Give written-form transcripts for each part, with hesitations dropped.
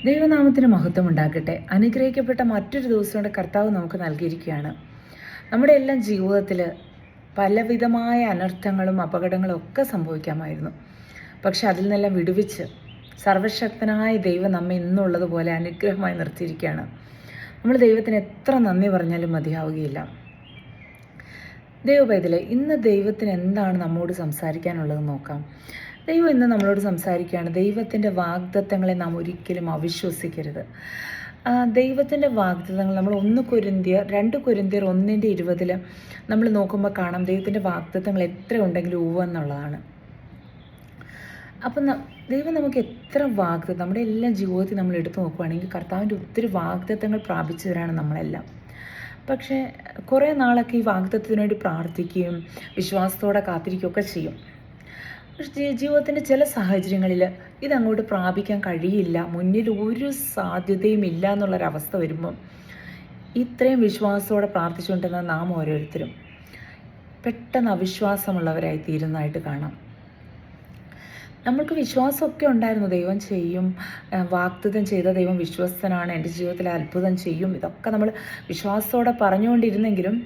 ദൈവനാമത്തിന് മഹത്വം ഉണ്ടാകട്ടെ. അനുഗ്രഹിക്കപ്പെട്ട മറ്റൊരു ദിവസം കൊണ്ട് കർത്താവ് നമുക്ക് നൽകിയിരിക്കുകയാണ്. നമ്മുടെ എല്ലാം ജീവിതത്തിൽ പലവിധമായ അനർത്ഥങ്ങളും അപകടങ്ങളും ഒക്കെ സംഭവിക്കാമായിരുന്നു. പക്ഷെ അതിൽ നിന്നെല്ലാം വിടുവിച്ച് സർവശക്തനായ ദൈവം നമ്മെ ഇന്നുള്ളതുപോലെ അനുഗ്രഹമായി നിർത്തിയിരിക്കുകയാണ്. നമ്മൾ ദൈവത്തിന് എത്ര നന്ദി പറഞ്ഞാലും മതിയാവുകയില്ല. ദൈവപൈതലേ, ഇന്ന് ദൈവത്തിന് എന്താണ് നമ്മോട് സംസാരിക്കാനുള്ളതെന്ന് നോക്കാം. ദൈവം ഇന്ന് നമ്മളോട് സംസാരിക്കുകയാണ്. ദൈവത്തിൻ്റെ വാഗ്ദത്തങ്ങളെ നാം ഒരിക്കലും അവിശ്വസിക്കരുത്. ദൈവത്തിൻ്റെ വാഗ്ദത്തങ്ങൾ നമ്മൾ 2 കൊരിന്ത്യർ 1:20 നമ്മൾ നോക്കുമ്പോൾ കാണാം, ദൈവത്തിൻ്റെ വാഗ്ദത്തങ്ങൾ എത്ര ഉണ്ടെങ്കിലും എന്നുള്ളതാണ്. അപ്പം ദൈവം നമുക്ക് എത്ര വാഗ്ദത്തം, നമ്മുടെ എല്ലാ ജീവിതത്തിൽ നമ്മൾ എടുത്തു നോക്കുകയാണെങ്കിൽ കർത്താവിൻ്റെ ഒത്തിരി വാഗ്ദത്തങ്ങൾ പ്രാപിച്ചവരാണ് നമ്മളെല്ലാം. പക്ഷേ കുറേ നാളൊക്കെ ഈ വാഗ്ദത്തത്തിന് വേണ്ടി പ്രാർത്ഥിക്കുകയും വിശ്വാസത്തോടെ കാത്തിരിക്കുകയൊക്കെ ചെയ്യും. പക്ഷേ ജീവിതത്തിൻ്റെ ചില സാഹചര്യങ്ങളിൽ ഇതങ്ങോട്ട് പ്രാപിക്കാൻ കഴിയില്ല, മുന്നിൽ ഒരു സാധ്യതയും ഇല്ല എന്നുള്ളൊരവസ്ഥ വരുമ്പം ഇത്രയും വിശ്വാസത്തോടെ പ്രാർത്ഥിച്ചുകൊണ്ടിരുന്ന നാം ഓരോരുത്തരും പെട്ടെന്ന് അവിശ്വാസമുള്ളവരായി തീരുന്നതായിട്ട് കാണാം. നമ്മൾക്ക് വിശ്വാസമൊക്കെ ഉണ്ടായിരുന്നു, ദൈവം ചെയ്യും, വാഗ്ദത്തം ചെയ്ത ദൈവം വിശ്വസ്തനാണ്, എൻ്റെ ജീവിതത്തിൽ അത്ഭുതം ചെയ്യും, ഇതൊക്കെ നമ്മൾ വിശ്വാസത്തോടെ പറഞ്ഞുകൊണ്ടിരുന്നെങ്കിലും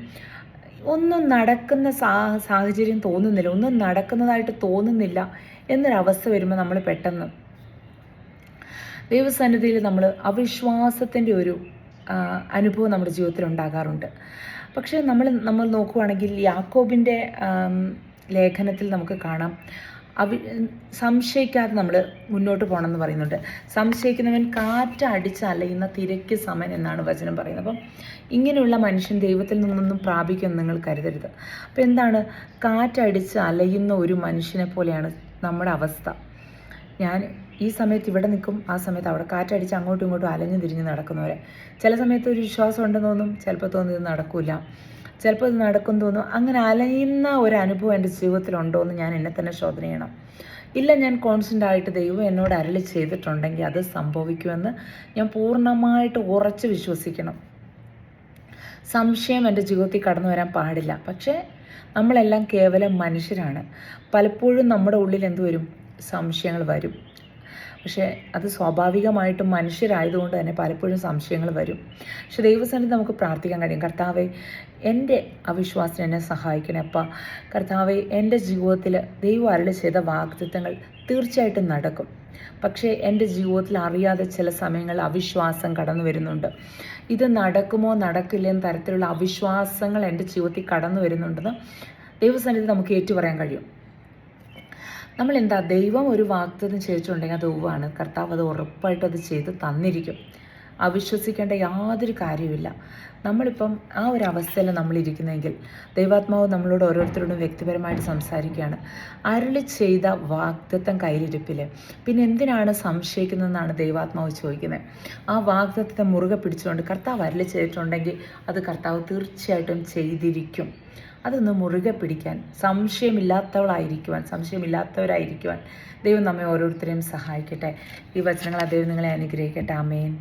ഒന്നും നടക്കുന്ന സാഹചര്യം തോന്നുന്നില്ല, ഒന്നും നടക്കുന്നതായിട്ട് തോന്നുന്നില്ല എന്നൊരവസ്ഥ വരുമ്പോൾ നമ്മൾ പെട്ടെന്ന് ദൈവസന്നിധിയിൽ നമ്മൾ അവിശ്വാസത്തിൻ്റെ ഒരു അനുഭവം നമ്മുടെ ജീവിതത്തിൽ ഉണ്ടാകാറുണ്ട്. പക്ഷേ നമ്മൾ നോക്കുകയാണെങ്കിൽ യാക്കോബിൻ്റെ ലേഖനത്തിൽ നമുക്ക് കാണാം, സംശയിക്കാതെ നമ്മൾ മുന്നോട്ട് പോകണമെന്ന് പറയുന്നുണ്ട്. സംശയിക്കുന്നവൻ കാറ്റടിച്ച് അലയുന്ന തിരക്ക് സമൻ എന്നാണ് വചനം പറയുന്നത്. അപ്പം ഇങ്ങനെയുള്ള മനുഷ്യൻ ദൈവത്തിൽ നിന്നൊന്നും പ്രാപിക്കുമെന്ന് നിങ്ങൾ കരുതരുത്. അപ്പം എന്താണ്, കാറ്റടിച്ച് അലയുന്ന ഒരു മനുഷ്യനെ പോലെയാണ് നമ്മുടെ അവസ്ഥ. ഞാൻ ഈ സമയത്ത് ഇവിടെ നിൽക്കും, ആ സമയത്ത് അവിടെ കാറ്റടിച്ച് അങ്ങോട്ടും ഇങ്ങോട്ടും അലഞ്ഞു തിരിഞ്ഞ് നടക്കുന്നവരെ. ചില സമയത്ത് ഒരു വിശ്വാസം ഉണ്ടെന്ന് തോന്നും, ചിലപ്പോൾ തോന്നും ഇത് നടക്കില്ല, ചിലപ്പോൾ ഇത് നടക്കും തോന്നും. അങ്ങനെ അലയുന്ന ഒരു അനുഭവം എൻ്റെ ജീവിതത്തിലുണ്ടോ എന്ന് ഞാൻ എന്നെ തന്നെ ശോധന ചെയ്യണം. ഇല്ല, ഞാൻ കോൺസ്റ്റൻ്റ് ആയിട്ട് ദൈവം എന്നോട് അരുളി ചെയ്തിട്ടുണ്ടെങ്കിൽ അത് സംഭവിക്കുമെന്ന് ഞാൻ പൂർണ്ണമായിട്ട് ഉറച്ച് വിശ്വസിക്കണം. സംശയം എൻ്റെ ജീവിതത്തിൽ കടന്നു വരാൻ പാടില്ല. പക്ഷേ നമ്മളെല്ലാം കേവലം മനുഷ്യരാണ്. പലപ്പോഴും നമ്മുടെ ഉള്ളിൽ എന്ത് വരും, സംശയങ്ങൾ വരും. പക്ഷേ അത് സ്വാഭാവികമായിട്ടും മനുഷ്യരായതുകൊണ്ട് തന്നെ പലപ്പോഴും സംശയങ്ങൾ വരും. പക്ഷെ ദൈവസന്നിധി നമുക്ക് പ്രാർത്ഥിക്കാൻ കഴിയും, കർത്താവേ എൻ്റെ അവിശ്വാസത്തിന് എന്നെ സഹായിക്കണേ അപ്പ. കർത്താവേ, എൻ്റെ ജീവിതത്തിൽ ദൈവം അരുളി ചെയ്ത വാഗ്ദത്തങ്ങൾ തീർച്ചയായിട്ടും നടക്കും. പക്ഷേ എൻ്റെ ജീവിതത്തിൽ അറിയാതെ ചില സമയങ്ങളിൽ അവിശ്വാസം കടന്നു വരുന്നുണ്ട്. ഇത് നടക്കുമോ നടക്കില്ല എന്ന തരത്തിലുള്ള അവിശ്വാസങ്ങൾ എൻ്റെ ജീവിതത്തിൽ കടന്നു വരുന്നുണ്ടെന്ന് ദൈവസന്നിധി നമുക്ക് ഏറ്റുപറയാൻ കഴിയും. നമ്മളെന്താ, ദൈവം ഒരു വാഗ്ദത്തം ചെയ്തിട്ടുണ്ടെങ്കിൽ അത് ഒവ്വാണ്. കർത്താവ് അത് ഉറപ്പായിട്ടും അത് ചെയ്ത് തന്നിരിക്കും. അവിശ്വസിക്കേണ്ട യാതൊരു കാര്യമില്ല. നമ്മളിപ്പം ആ ഒരു അവസ്ഥയിൽ നമ്മളിരിക്കുന്നെങ്കിൽ ദൈവാത്മാവ് നമ്മളോട് ഓരോരുത്തരോടും വ്യക്തിപരമായിട്ട് സംസാരിക്കുകയാണ്. അരുളി ചെയ്ത വാഗ്ദത്തം കയ്യിലിരിപ്പിൽ പിന്നെ എന്തിനാണ് സംശയിക്കുന്നതെന്നാണ് ദൈവാത്മാവ് ചോദിക്കുന്നത്. ആ വാഗ്ദത്തത്തെ മുറുകെ പിടിച്ചുകൊണ്ട് കർത്താവ് അരുളി ചെയ്തിട്ടുണ്ടെങ്കിൽ അത് കർത്താവ് തീർച്ചയായിട്ടും ചെയ്തിരിക്കും. അതൊന്ന് മുറുകെ പിടിക്കാൻ, സംശയമില്ലാത്തവരായിരിക്കുവാൻ ദൈവം നമ്മെ ഓരോരുത്തരെയും സഹായിക്കട്ടെ. ഈ വചനങ്ങൾ ദൈവം നിങ്ങളെ അനുഗ്രഹിക്കട്ടെ. ആമേൻ.